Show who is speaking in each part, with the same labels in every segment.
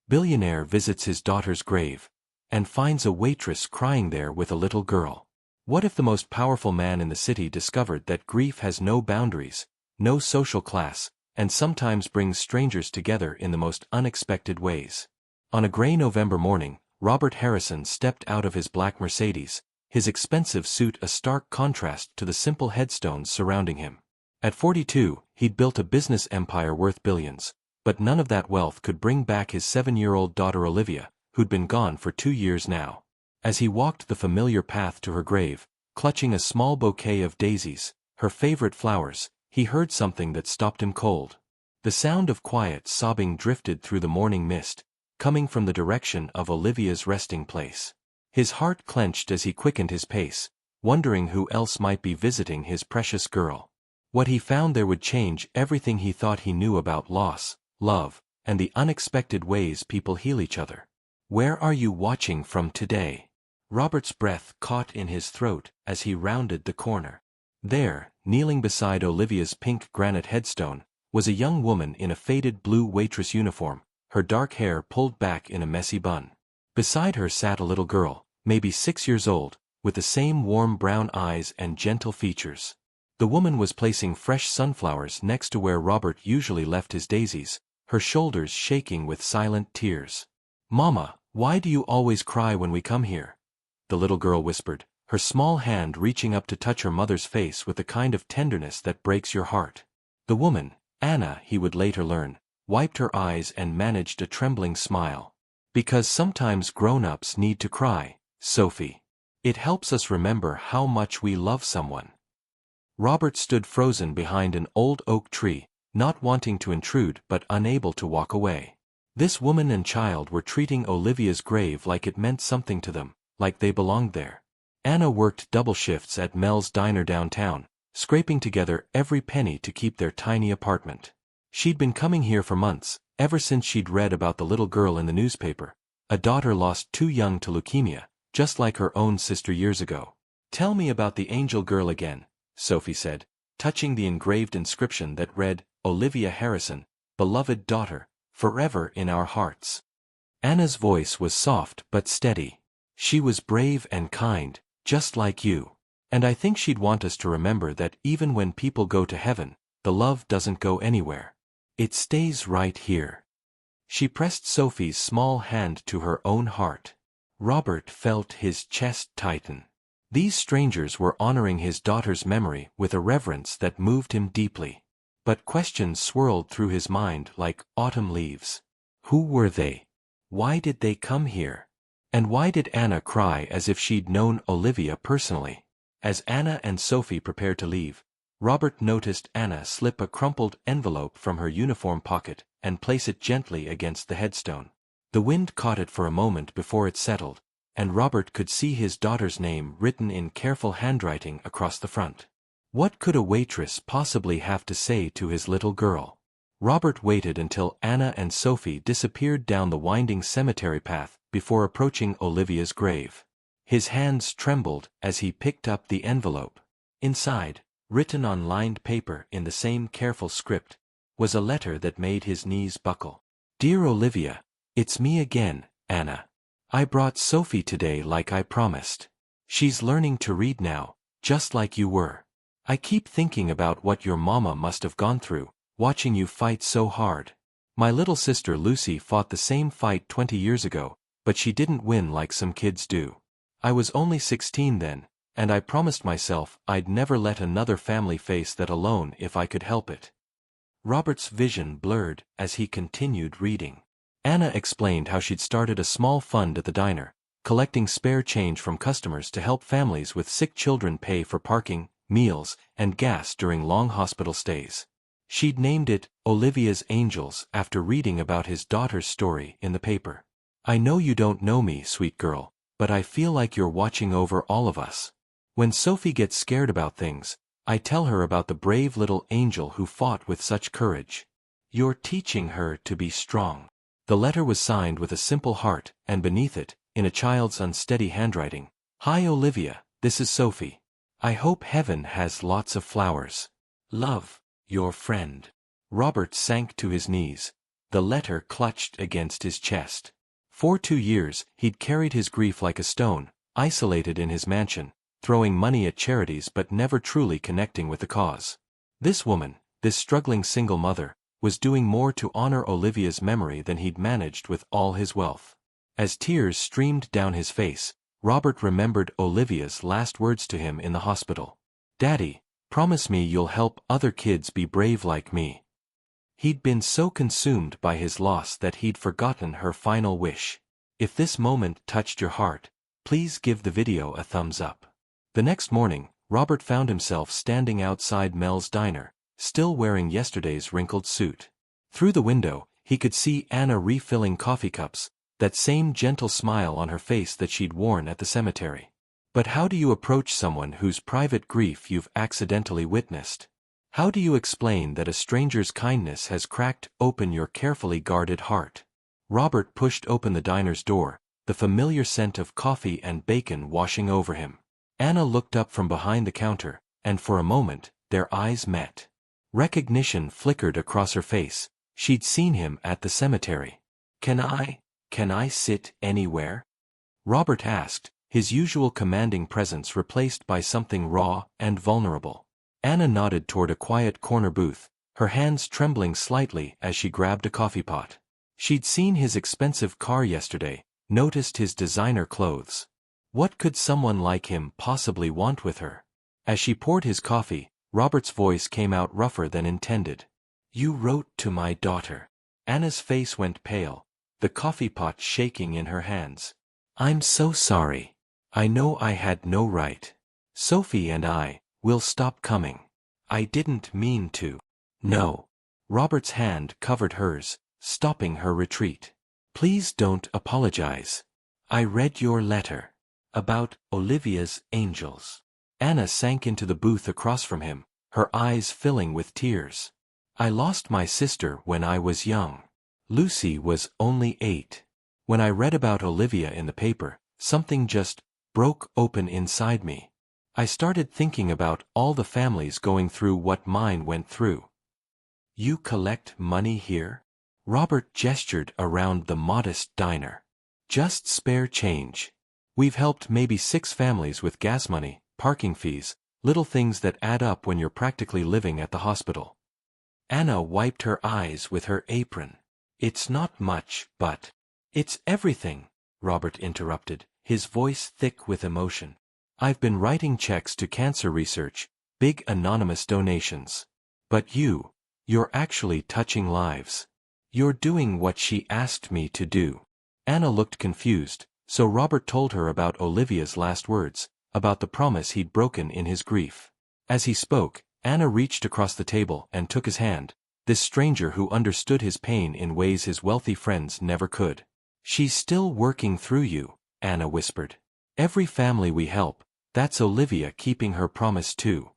Speaker 1: Billionaire visits his daughter's grave and finds a waitress crying there with a little girl. What if the most powerful man in the city discovered that grief has no boundaries, no social class, and sometimes brings strangers together in the most unexpected ways? On a gray November morning, Robert Harrison stepped out of his black Mercedes, his expensive suit a stark contrast to the simple headstones surrounding him. At 42, he'd built a business empire worth billions, but none of that wealth could bring back his 7-year-old daughter Olivia, who'd been gone for 2 years now. As he walked the familiar path to her grave, clutching a small bouquet of daisies, her favorite flowers, he heard something that stopped him cold. The sound of quiet sobbing drifted through the morning mist, coming from the direction of Olivia's resting place. His heart clenched as he quickened his pace, wondering who else might be visiting his precious girl. What he found there would change everything he thought he knew about loss, love, and the unexpected ways people heal each other. "Where are you watching from today?" Robert's breath caught in his throat as he rounded the corner. There, kneeling beside Olivia's pink granite headstone, was a young woman in a faded blue waitress uniform, her dark hair pulled back in a messy bun. Beside her sat a little girl, maybe 6 years old, with the same warm brown eyes and gentle features. The woman was placing fresh sunflowers next to where Robert usually left his daisies, her shoulders shaking with silent tears. "Mama, why do you always cry when we come here?" the little girl whispered, her small hand reaching up to touch her mother's face with the kind of tenderness that breaks your heart. The woman, Anna, he would later learn, wiped her eyes and managed a trembling smile. "Because sometimes grown-ups need to cry, Sophie. It helps us remember how much we love someone." Robert stood frozen behind an old oak tree, not wanting to intrude but unable to walk away. This woman and child were treating Olivia's grave like it meant something to them, like they belonged there. Anna worked double shifts at Mel's diner downtown, scraping together every penny to keep their tiny apartment. She'd been coming here for months, ever since she'd read about the little girl in the newspaper, a daughter lost too young to leukemia, just like her own sister years ago. "Tell me about the angel girl again," Sophie said, touching the engraved inscription that read, "Olivia Harrison, beloved daughter, forever in our hearts." Anna's voice was soft but steady. "She was brave and kind, just like you. And I think she'd want us to remember that even when people go to heaven, the love doesn't go anywhere. It stays right here." She pressed Sophie's small hand to her own heart. Robert felt his chest tighten. These strangers were honoring his daughter's memory with a reverence that moved him deeply. But questions swirled through his mind like autumn leaves. Who were they? Why did they come here? And why did Anna cry as if she'd known Olivia personally? As Anna and Sophie prepared to leave, Robert noticed Anna slip a crumpled envelope from her uniform pocket and place it gently against the headstone. The wind caught it for a moment before it settled, and Robert could see his daughter's name written in careful handwriting across the front. What could a waitress possibly have to say to his little girl? Robert waited until Anna and Sophie disappeared down the winding cemetery path before approaching Olivia's grave. His hands trembled as he picked up the envelope. Inside, written on lined paper in the same careful script, was a letter that made his knees buckle. "Dear Olivia, it's me again, Anna. I brought Sophie today like I promised. She's learning to read now, just like you were. I keep thinking about what your mama must have gone through, watching you fight so hard. My little sister Lucy fought the same fight 20 years ago, but she didn't win like some kids do. I was only 16 then, and I promised myself I'd never let another family face that alone if I could help it." Robert's vision blurred as he continued reading. Anna explained how she'd started a small fund at the diner, collecting spare change from customers to help families with sick children pay for parking, meals, and gas during long hospital stays. She'd named it Olivia's Angels after reading about his daughter's story in the paper. "I know you don't know me, sweet girl, but I feel like you're watching over all of us. When Sophie gets scared about things, I tell her about the brave little angel who fought with such courage. You're teaching her to be strong." The letter was signed with a simple heart, and beneath it, in a child's unsteady handwriting, "Hi Olivia, this is Sophie. I hope heaven has lots of flowers. Love, your friend." Robert sank to his knees, the letter clutched against his chest. For 2 years, he'd carried his grief like a stone, isolated in his mansion, throwing money at charities but never truly connecting with the cause. This woman, this struggling single mother, was doing more to honor Olivia's memory than he'd managed with all his wealth. As tears streamed down his face, Robert remembered Olivia's last words to him in the hospital. "Daddy, promise me you'll help other kids be brave like me." He'd been so consumed by his loss that he'd forgotten her final wish. If this moment touched your heart, please give the video a thumbs up. The next morning, Robert found himself standing outside Mel's diner, still wearing yesterday's wrinkled suit. Through the window, he could see Anna refilling coffee cups, that same gentle smile on her face that she'd worn at the cemetery. But how do you approach someone whose private grief you've accidentally witnessed? How do you explain that a stranger's kindness has cracked open your carefully guarded heart? Robert pushed open the diner's door, the familiar scent of coffee and bacon washing over him. Anna looked up from behind the counter, and for a moment, their eyes met. Recognition flickered across her face. She'd seen him at the cemetery. Can I sit anywhere?" Robert asked, his usual commanding presence replaced by something raw and vulnerable. Anna nodded toward a quiet corner booth, her hands trembling slightly as she grabbed a coffee pot. She'd seen his expensive car yesterday, noticed his designer clothes. What could someone like him possibly want with her? As she poured his coffee, Robert's voice came out rougher than intended. "You wrote to my daughter." Anna's face went pale, the coffee pot shaking in her hands. "I'm so sorry. I know I had no right. Sophie and I will stop coming. I didn't mean to." "No." Robert's hand covered hers, stopping her retreat. "Please don't apologize. I read your letter. About Olivia's angels." Anna sank into the booth across from him, her eyes filling with tears. "I lost my sister when I was young. Lucy was only 8. When I read about Olivia in the paper, something just broke open inside me. I started thinking about all the families going through what mine went through." "You collect money here?" Robert gestured around the modest diner. "Just spare change. We've helped maybe 6 families with gas money, parking fees, little things that add up when you're practically living at the hospital." Anna wiped her eyes with her apron. "It's not much, but—" "It's everything," Robert interrupted, his voice thick with emotion. "I've been writing checks to cancer research, big anonymous donations. But you're actually touching lives. You're doing what she asked me to do." Anna looked confused, so Robert told her about Olivia's last words, about the promise he'd broken in his grief. As he spoke, Anna reached across the table and took his hand, this stranger who understood his pain in ways his wealthy friends never could. "She's still working through you," Anna whispered. "Every family we help, that's Olivia keeping her promise too."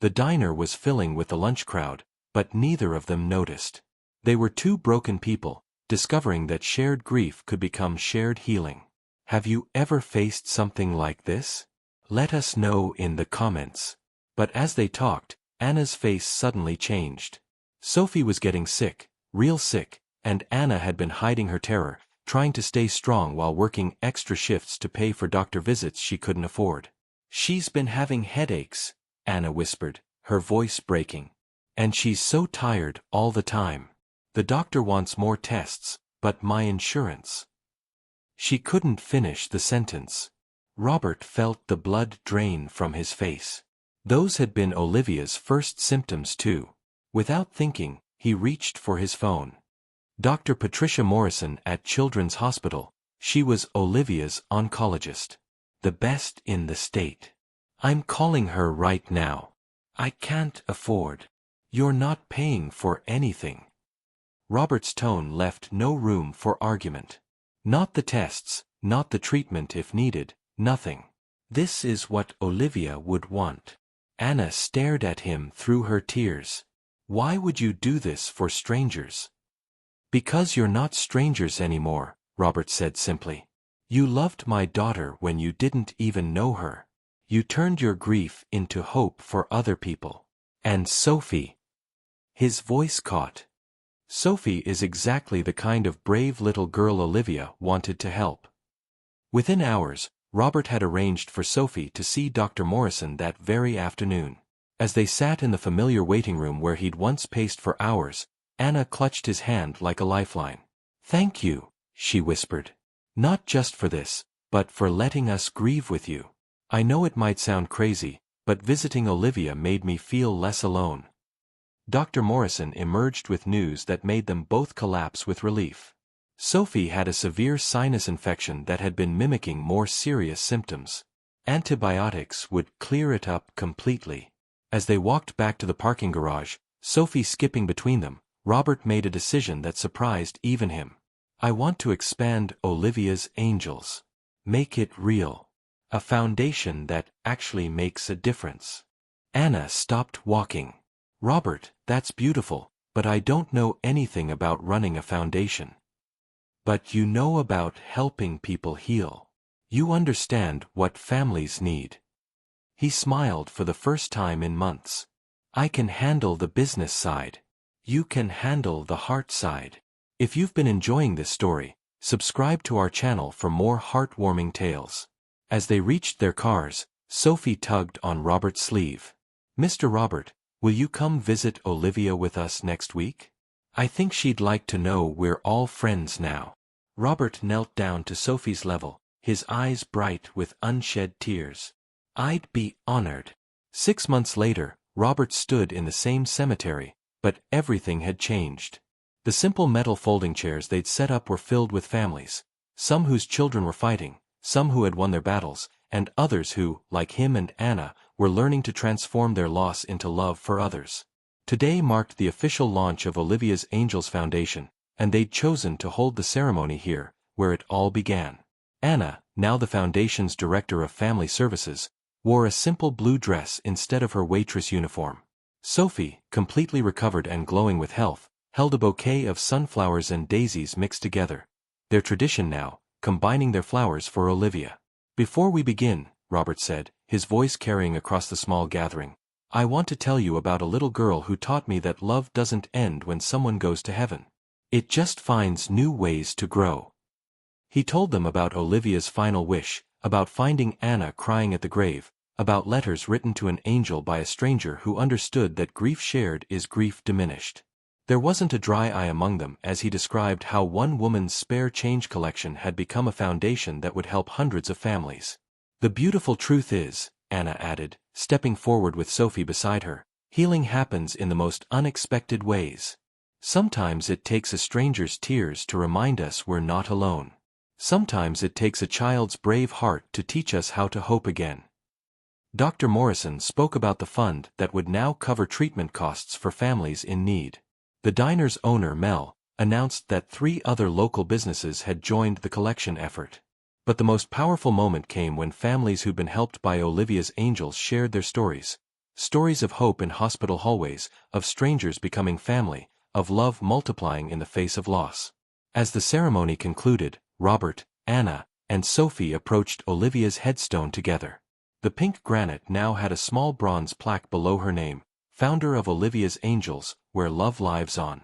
Speaker 1: The diner was filling with the lunch crowd, but neither of them noticed. They were 2 broken people, discovering that shared grief could become shared healing. Have you ever faced something like this? Let us know in the comments. But as they talked, Anna's face suddenly changed. Sophie was getting sick, real sick, and Anna had been hiding her terror, trying to stay strong while working extra shifts to pay for doctor visits she couldn't afford. "She's been having headaches," Anna whispered, her voice breaking. "And she's so tired all the time. The doctor wants more tests, but my insurance—" She couldn't finish the sentence. Robert felt the blood drain from his face. Those had been Olivia's first symptoms too. Without thinking, he reached for his phone. Dr. Patricia Morrison at Children's Hospital, she was Olivia's oncologist. The best in the state. "I'm calling her right now. I can't afford." "You're not paying for anything." Robert's tone left no room for argument. "Not the tests, not the treatment if needed, nothing. This is what Olivia would want." Anna stared at him through her tears. "Why would you do this for strangers?" "Because you're not strangers anymore," Robert said simply. "You loved my daughter when you didn't even know her. You turned your grief into hope for other people. And Sophie—" His voice caught. Sophie is exactly the kind of brave little girl Olivia wanted to help. Within hours, Robert had arranged for Sophie to see Dr. Morrison that very afternoon. As they sat in the familiar waiting room where he'd once paced for hours, Anna clutched his hand like a lifeline. "Thank you," she whispered. "Not just for this, but for letting us grieve with you. I know it might sound crazy, but visiting Olivia made me feel less alone." Dr. Morrison emerged with news that made them both collapse with relief. Sophie had a severe sinus infection that had been mimicking more serious symptoms. Antibiotics would clear it up completely. As they walked back to the parking garage, Sophie skipping between them, Robert made a decision that surprised even him. "I want to expand Olivia's Angels. Make it real. A foundation that actually makes a difference." Anna stopped walking. "Robert, that's beautiful, but I don't know anything about running a foundation." "But you know about helping people heal. You understand what families need." He smiled for the first time in months. "I can handle the business side. You can handle the heart side." If you've been enjoying this story, subscribe to our channel for more heartwarming tales. As they reached their cars, Sophie tugged on Robert's sleeve. "Mr. Robert, will you come visit Olivia with us next week? I think she'd like to know we're all friends now." Robert knelt down to Sophie's level, his eyes bright with unshed tears. "I'd be honored." 6 months later, Robert stood in the same cemetery, but everything had changed. The simple metal folding chairs they'd set up were filled with families, some whose children were fighting, some who had won their battles, and others who, like him and Anna, were learning to transform their loss into love for others. Today marked the official launch of Olivia's Angels Foundation, and they'd chosen to hold the ceremony here, where it all began. Anna, now the foundation's director of family services, wore a simple blue dress instead of her waitress uniform. Sophie, completely recovered and glowing with health, held a bouquet of sunflowers and daisies mixed together, their tradition now, combining their flowers for Olivia. "Before we begin," Robert said, his voice carrying across the small gathering, "I want to tell you about a little girl who taught me that love doesn't end when someone goes to heaven. It just finds new ways to grow." He told them about Olivia's final wish, about finding Anna crying at the grave, about letters written to an angel by a stranger who understood that grief shared is grief diminished. There wasn't a dry eye among them as he described how one woman's spare change collection had become a foundation that would help hundreds of families. "The beautiful truth is," Anna added, stepping forward with Sophie beside her, "healing happens in the most unexpected ways. Sometimes it takes a stranger's tears to remind us we're not alone. Sometimes it takes a child's brave heart to teach us how to hope again." Dr. Morrison spoke about the fund that would now cover treatment costs for families in need. The diner's owner, Mel, announced that 3 other local businesses had joined the collection effort. But the most powerful moment came when families who'd been helped by Olivia's Angels shared their stories. Stories of hope in hospital hallways, of strangers becoming family, of love multiplying in the face of loss. As the ceremony concluded, Robert, Anna, and Sophie approached Olivia's headstone together. The pink granite now had a small bronze plaque below her name, founder of Olivia's Angels, where love lives on.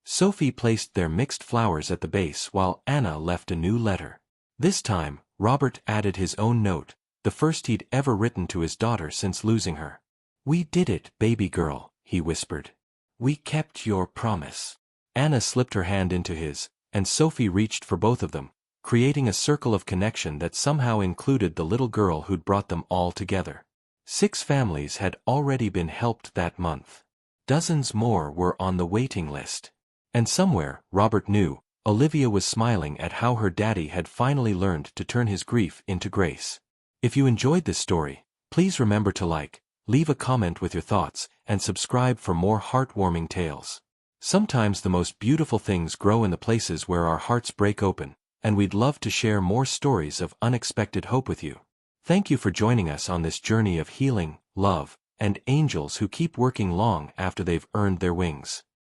Speaker 1: Sophie placed their mixed flowers at the base while Anna left a new letter. This time, Robert added his own note, the first he'd ever written to his daughter since losing her. "We did it, baby girl," he whispered. "We kept your promise." Anna slipped her hand into his, and Sophie reached for both of them, creating a circle of connection that somehow included the little girl who'd brought them all together. 6 families had already been helped that month. Dozens more were on the waiting list. And somewhere, Robert knew, Olivia was smiling at how her daddy had finally learned to turn his grief into grace. If you enjoyed this story, please remember to like, leave a comment with your thoughts, and subscribe for more heartwarming tales. Sometimes the most beautiful things grow in the places where our hearts break open, and we'd love to share more stories of unexpected hope with you. Thank you for joining us on this journey of healing, love, and angels who keep working long after they've earned their wings.